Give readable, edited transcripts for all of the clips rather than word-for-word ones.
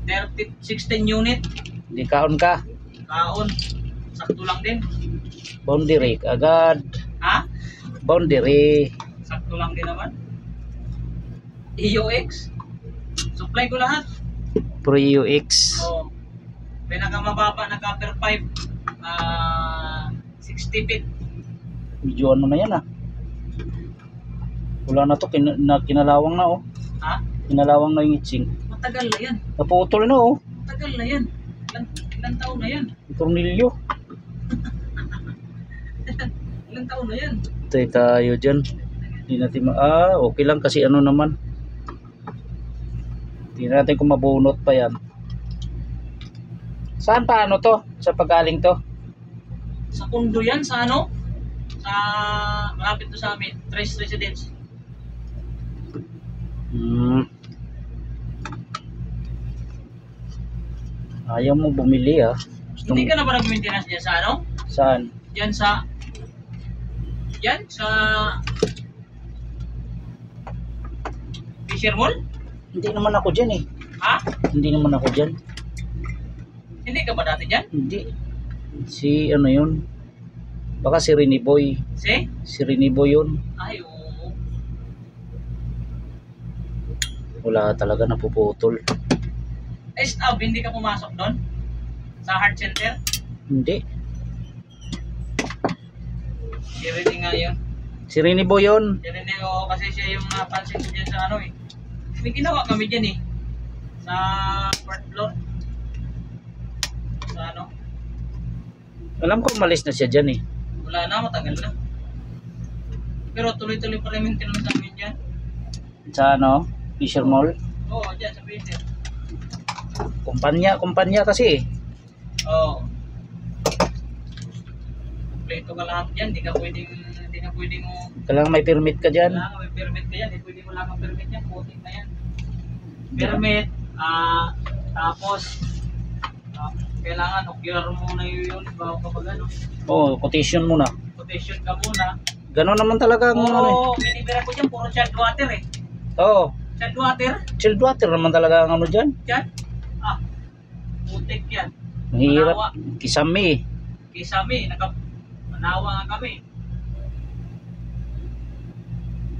16 unit. Di kaon ka. Kaon. Sakto lang din. Boundary agad. Ha? Boundary. Sakto lang din naman. EUX. Supply ko lahat. Pro UX. Oh. Pinakamababa na copper pipe. 60 feet. Medyo ano na yan ah. Wala na to, kinalawang na oh. Ha? Kinalawang na yung itsing. Matagal na yan. Naputol na oh. Matagal na yan. Ilang taon na yan? Tornilyo. Ilang taon na yan? Tay tayo dyan. Hindi natin okay lang kasi ano naman. Hindi natin kung mabunot pa yan. Saan pa ano to? Sa pagaling to? Sa Kundo yan, sa ano? Sa malapit to sa amin, Tres Residence. Ayaw mo bumili ah. Hindi ka na ba nag-maintenance dyan sa ano? Saan? Dyan sa Fisher Mall? Hindi naman ako dyan eh. Ha? Hindi naman ako dyan. Hindi ka ba dati dyan? Hindi. Si ano yun? Baka si Rini Boy. Si Rini Boy yun. Ay, oo. Wala talaga, napuputol. Stop, hindi ka pumasok doon? Sa heart center? Hindi. Si Rini nga yun. Si Rini Boy yun. Si Rini, oo, kasi siya yung napansin ko dyan sa ano eh. May ginawa kami dyan eh. Sa fourth floor. Sa ano? Alam ko umalis na siya dyan eh. Wala na, matagal na. Pero tuloy-tuloy pa rin maintenance namin dyan. Sa ano? Fisher Mall. Oo, dyan sa Fisher. Kumpanya kasi eh. Oo. Kompleto ka lahat dyan, hindi ka pwedeng Kailangan may permit ka dyan. kailangan may permit ka yan, hindi pwedeng wala kang permit yan, putik na yan. Permit, tapos kailangan ocular muna yun bago ka mag ano. Oo, quotation muna. Quotation ka muna. Ganon naman talaga ang ano eh. Oo, binibira ko dyan, puro chilled water eh. Oo. Chilled water? Chilled water naman talaga ang ano dyan. Dyan? Putik yan. Mahirap. Manawa. Kisame. Kisame, manawa nga kami.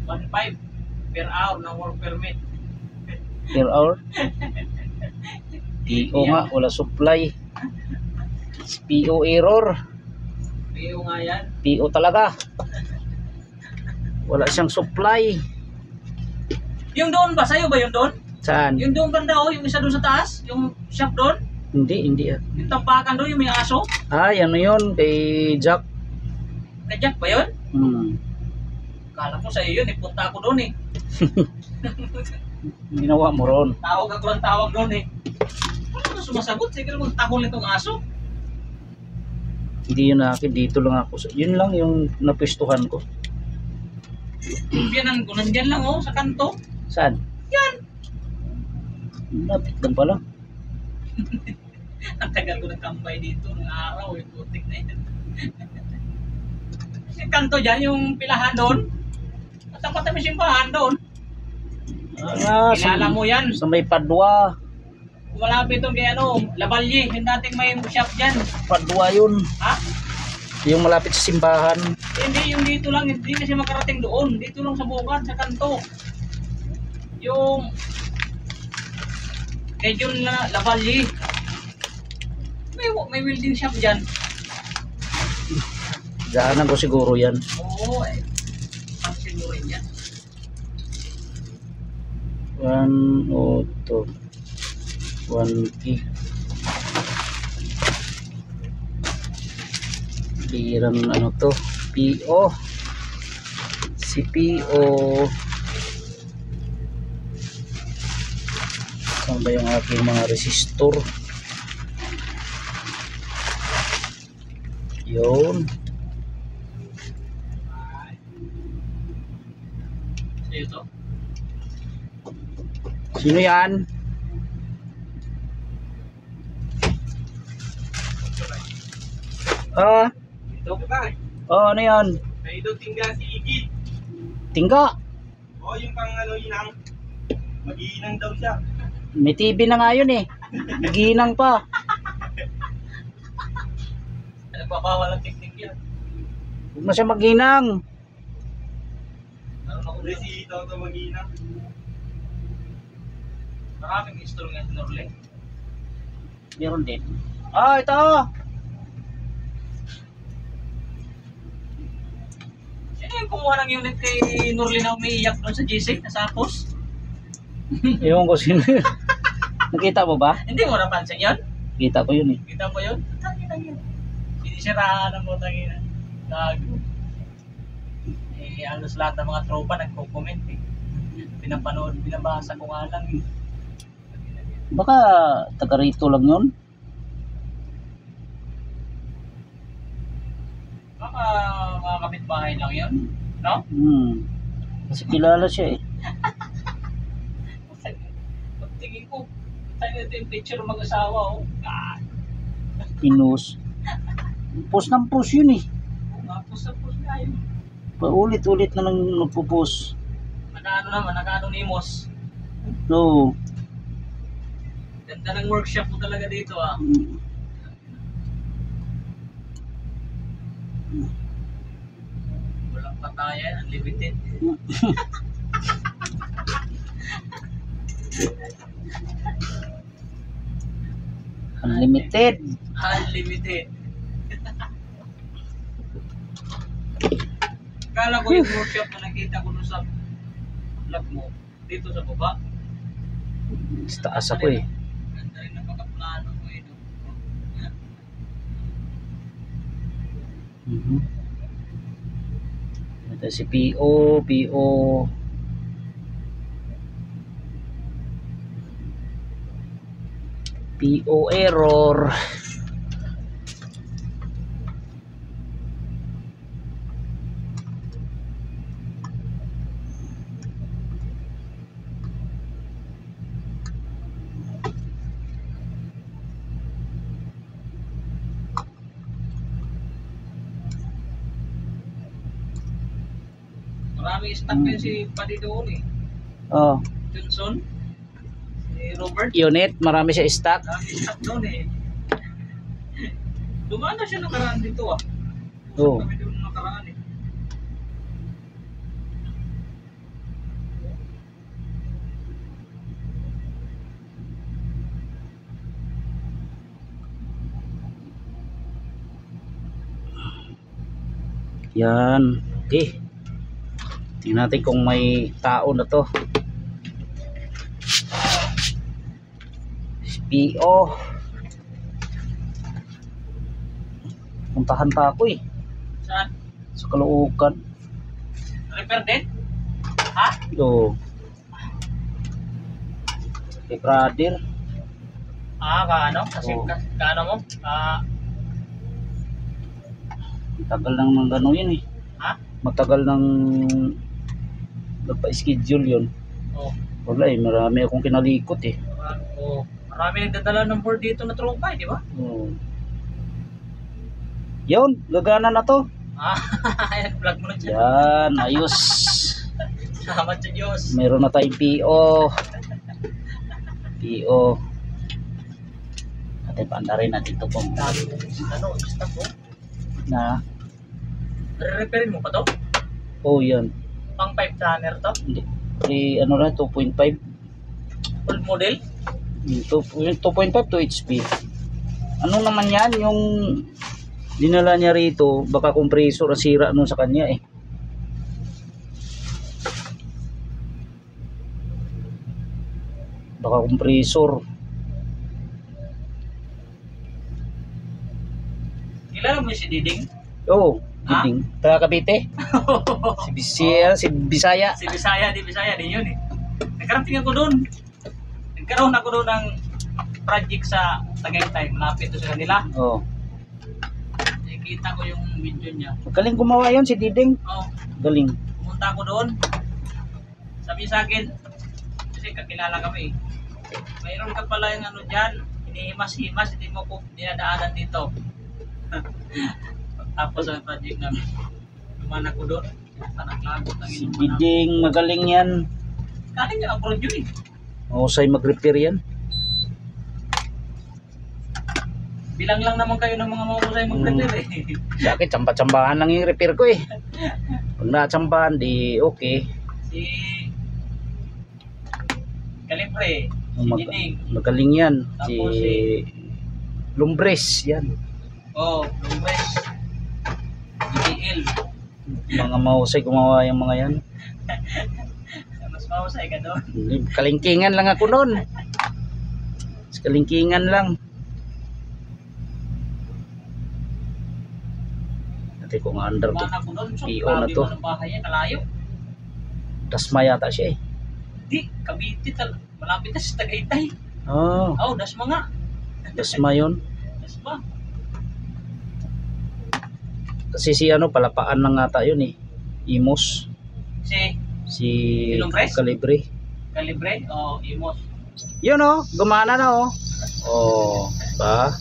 1.5 per hour na work permit. Per hour. PO nga, wala supply. PO error. PO nga yan. PO talaga. Wala siyang supply. Yung doon ba? Sa'yo ba yung doon? Saan? Yung doon banda o, yung isa doon sa taas? Yung shop doon? Hindi ah. Yung tampakan doon, yung may aso? Ay, ano yun? Kay Jack. Kay Jack ba yun? Kala ko sa'yo yun, punta ako doon eh. Ginawa mo ron. Tawag ako ng tawag doon eh. Wala na sumasagot, sige naman tahol nitong aso. Hindi yun akin, dito lang ako. Yun lang yung napwestuhan ko. Biyanan ko, nandyan lang oh, sa kanto. Saan? Yan! Lapit lang pala. Ang tagal ko nagkambay dito, ng araw eh, putik na yun. Yung kanto dyan, yung pilahan doon. At ang patami simbahan doon. Kilala mo yan. Sa may Padua. Malapit doon kay ano, Labalye, yung dating may shop dyan. Padua yun. Ha? Yung malapit sa simbahan. Hindi, yung dito lang, hindi kasi makarating doon. Dito lang sa bukad, sa kanto. Yung kay John Labalye. May welding shop dyan. Daanan ko siguro yan. Oo, pansin mo rin yan. 1 key. Birang ano to? PO. Si PO. Saan ba yung aking mga resistor? Yun. Ito. Sino yan? Ito ba? Ano yan? May ito tingga si Igit. Tingga. Yung pang ano inang. Mag-iinang daw siya. May TV na nga yun eh. Ginang pa. Nagpapawal ang teknik yan. Huwag na siya maginang. Meron ako rin si Toto Magina. Maraming instrument Norle. Meron din. Ah, ito. Sino yung kumuha ng unit kay Norle na umiiyak doon sa GC? Nasa post? Ewan ko sino yun. Nakita mo ba? Hindi mo napansin yun? Kita ko yun eh. Kita mo yun? Tangin yun. Sinisiraan ng mo tangin. Gago. Eh, halos lahat ng mga tropa nagko-comment eh. Pinapanood, binabasa ko nga lang eh. Baka taga rito lang yun. Baka mga kapitbahay lang yun. No? Kasi kilala siya eh. Tingin ko, tayo ito yung picture mag-asawa oh. God. Pinus. Post ng post yun eh. Mapos na pos nga yun. Paulit-ulit na lang nagpo-post. Naka-anonymous. So, Ganda ng workshop mo talaga dito ah. Walang patayan, unlimited. unlimited. Unlimited. Kala ko yung workshop na nakita ko nun sa vlog mo, dito sa baba. Sa taas ako eh. Ganda rin ang pagkaplano mo eh. Ito si PO. PO error. Maraming stock yun si Paddy doon eh. Oh, Johnson. Si Robert. unit, marami siya stock. Maraming stock doon eh. Dumaan na siya nakaraan dito ah. Oh. Kami doon nakaraan eh. Yan. Okay. Tingnan natin kung may tao na to. PO. Puntahan pa ako eh. Saan? Sa Caloocan. Repair din? Ha? Do. Kay brother. Ah, kaano? Kasi Oo. kaano mo? Matagal nang nang gano'n yun eh. Ha? Matagal nang nagpa-schedule yun. Oh. Wala eh, marami akong kinalikot eh. Oh. Marami nagdadala ng board dito na tropa, di ba? Oh. Yun, gagana na to. Ah, ayan, vlog mo na dyan. Yan, ayos. Salamat sa Diyos. Meron na tayong PO. PO. Atin paandarin natin ito pong Dami mo. Ano, stop mo. na. Re-repairin mo pa to? Oh, yan. Pang 5 tonner to? Hindi. Ano na, 2.5. Full model? Yung 2.5 to HP. Ano naman yan, yung dinala niya rito, baka compressor na sira nun sa kanya eh. Baka compressor. Kilala mo si Diding? Oh, Diding. Taga Cavite. Si Bisaya. Si Bisaya, di yun eh. Nagkarating ako doon. Nagkaroon ako doon ng project sa Tagaytay. Malapit to sa kanila. Oh. Nakikita ko yung video niya. Magaling gumawa yun si Diding. Oh, Galing. pumunta ako doon. Sabi sa akin, kasi kakilala kami. Mayroon ka pala yung ano dyan, hinihimas-himas, hindi mo po dinadaanan dito. Tapos ang project namin, luman ako doon, naglagot ang Si inuman namin. Diding, magaling yan. Kaling nga abroad yun eh. Mahusay mag-repair yan. Bilang lang naman kayo ng mga mahusay mag-repair eh. Sa akin, tsamba-tsambahan lang yung repair ko eh. Pag natsambahan, di okay. Si Calibre, si Dining. Magaling yan. Si Tapos Lumbres, yan. Oh, Lumbres. DL. Mga mahusay gumawa yung mga yan. Mas mahusay ka doon. Kalingkingan lang ako noon. Kalingkingan lang. Dati ko nga under to. Mana ko doon. So, PO na grabe to. man ang bahay niya, kalayo. Dasma yata siya eh. Di, Cavite, malapit na sa Tagaytay. Oh, Oh, Dasma nga. Dasma yun. Dasma. Kasi si ano, palapaan lang ata yun eh. Imos. Si Si Lumbres? Calibre. Calibre o Imos. Yun oh, gumana na oh. Oh, ba?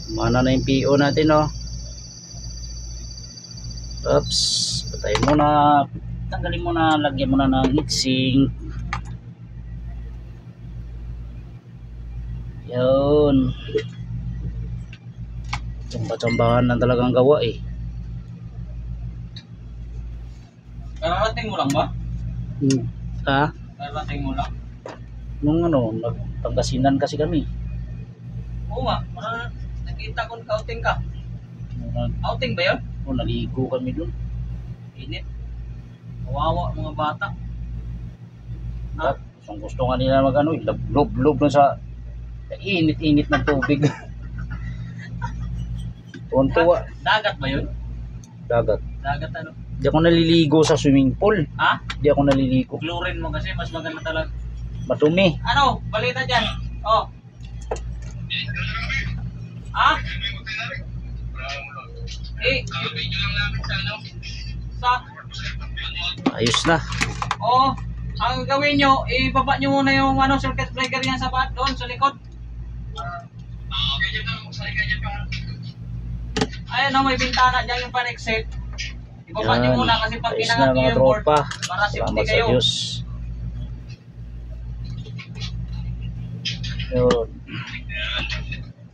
Gumana na yung PO natin oh. Oops, patayin mo na. Tanggalin mo na, lagyan mo na ng heatsink. Yun. Tsamba-tsambahan na talagang gawa eh. Kararating mo lang ba? Ha? Kararating mo lang? Nung ano, nagpangasinan kasi kami. Oo nga, parang nakita ko outing ka. Nung Outing ba yun? naligo kami dun. Init. Kawawa mga bata. At gusto nga nila mag ano, lob-lob dun sa init-init ng tubig. Tuwan-tuwa. Dagat ba yun? Dagat. Dagat ano? Di ako naliligo sa swimming pool. Ha? Di ako naliligo. Chlorine mo kasi mas maganda talaga. Madumi. Ano? Balita dyan. Oh. Ha? Eh, sa Ayos na. oh, ang gawin nyo, ibaba nyo muna yung ano, circuit breaker yan sa baat doon, sa likod. Ayan o, may bintana dyan yung pan-exit. Ibaba nyo Yan. muna kasi pag Ayos kinangat na nyo mga yung board, tropa. para safety Salamat sa kayo. Diyos. Yun.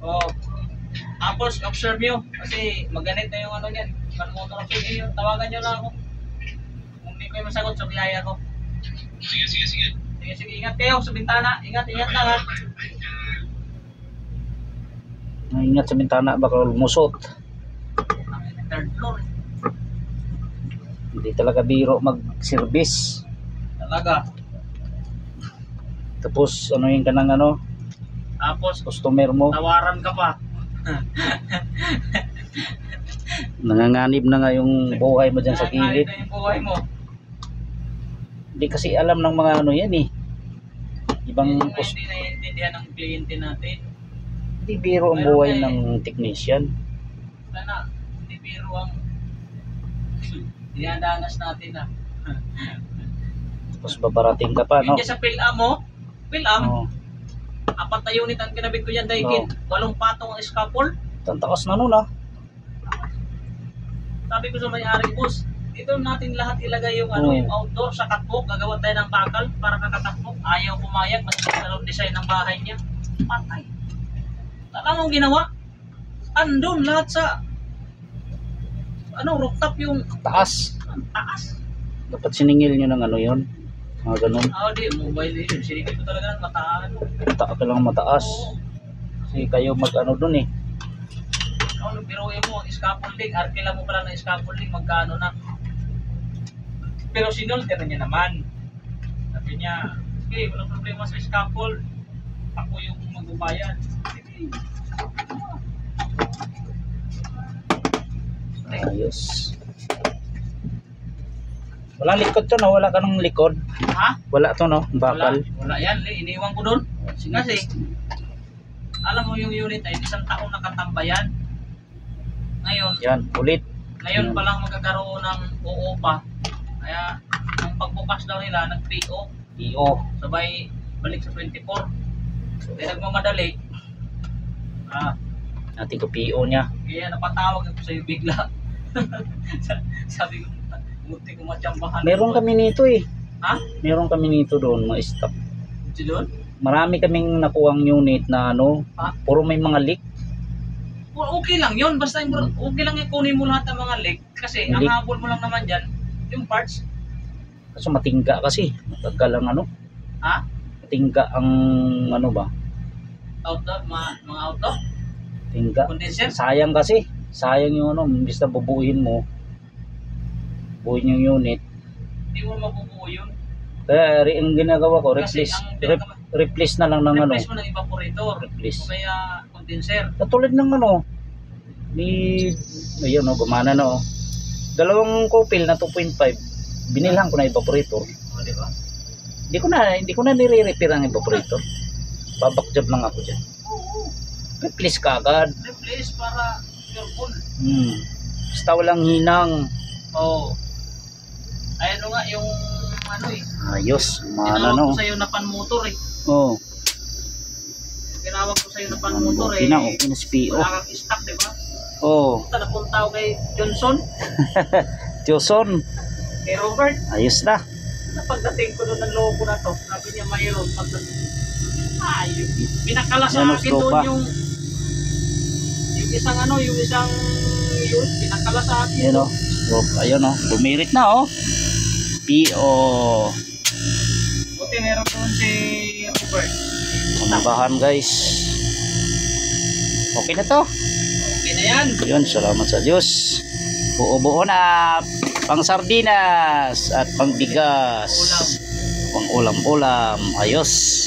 Oh. Tapos, observe nyo, kasi maganit na yung ano yan. Motor observe nyo, tawagan nyo lang ako. Kung hindi ko yung masagot, sa biyaya ko. Sige, ingat kayo sa bintana. Ingat lang ha. Ingat sa bintana, baka lumusot. Third floor. Hindi talaga biro mag-service. Talaga. Tapos ano yung kanang ano, Tapos, customer mo, tawaran ka pa. nanganganib na nga yung buhay mo dyan sa Nangangalit gilid. na yung buhay mo. Hindi kasi alam ng mga ano yan eh. Ibang Yung hindi naiintindihan ng kliyente natin. hindi biro ang buhay ng technician. Sana, hindi biro ang dinadanas natin na. Tapos babarating ka pa, no? Yun dyan sa PhilAm mo, PhilAm, Oh, 4 na unit ang kinabit ko dyan, Daikin. 8 patong ang scaffold. tantakas na nun ah. Sabi ko sa may-ari, boss, dito natin lahat ilagay yung ano, Oh. yung outdoor sa catwalk, gagawa tayo ng bakal para kakatakbo. Ayaw pumayag, mas gusto design ng bahay niya. Patay. Alam mong ginawa? Andun lahat sa ano, rooftop yung Taas. taas. Dapat siningil nyo ng ano yun. Mga ganun. Di, mobile yun. Sinigil ko talaga ng mataan. Ka lang mataas. Kasi kayo mag ano dun eh. Ano, biruin mo, scaffolding, arkila mo pala ng scaffolding, magkano na. Pero sinulter niya naman. Sabi niya, sige, walang problema sa scaffold. Ako yung magbabayad. Sige. Ayos. Walang likod to, no? Wala ka ng likod. Ha? Wala to, no? Bakal. Wala yan, iniwan ko doon. Kasi, alam mo yung unit ay isang taon nakatambayan. Ngayon, Yan, ulit. ngayon pa lang magkakaroon ng OO pa. Kaya, ang pagbukas daw nila, nag-PO. PO. Sabay, balik sa 24. Kaya nagmamadali. Natin ko PO niya. Kaya napatawag ako sa'yo bigla. Sabi ko, buti ko matsambahan. Meron kami nito eh. Ha? Meron kami nito doon, mga staff. Doon? Marami kaming nakuhang unit na ano, Ha? puro may mga leak. Okay lang yun. Basta okay lang yung kunin mo lahat ng mga leak. Kasi ang Leak. habol mo lang naman dyan, yung parts. Kaso matingga kasi. Matagal ang ano, Ha? matingga ang ano ba? Auto? Mga auto? Tingga. Condenser? Sayang kasi. Sayang yung ano, imbis na bubuuin mo. Buuin yung unit. Hindi mo mabubuo yun. Kaya ang ginagawa ko, Kasi replace na lang ng ano. replace mo ng evaporator. Replace. O kaya condenser. Katulad ng ano, ayun no, gumana na oh. Dalawang kopil na 2.5. Binilhan ko na evaporator. O, di ba? Hindi ko na nire-repair ang evaporator. Babak job lang ako diyan. Oo. Replace ka agad. Replace para pure full. Basta walang hinang. Oo. Ay, ano nga, yung ano eh. Ayos, mana Tinawag no. ko sa'yo na pan-motor eh. Oh, Tinawag ko sa'yo na pan-motor eh. okay na si PO. Wala kang stock, di ba? Oh, Punta na punta ako kay Johnson, Joson, kay Robert. ayos na. Pagdating ko doon ng logo na to, sabi niya mayroon. Ayun. Pinakala sa Yan, akin Ostopa. doon yung isang ano, yung isang yun, pinakala sa akin. Ayun oh. Ayun oh, bumirit na oh. PO. Buti meron doon si Robert. Samabahan guys. Okay na to. Okay na yan. Yun, salamat sa Diyos. Buo-buo na. Pang sardinas at pang bigas. Ulam. Pang ulam-ulam. Ayos.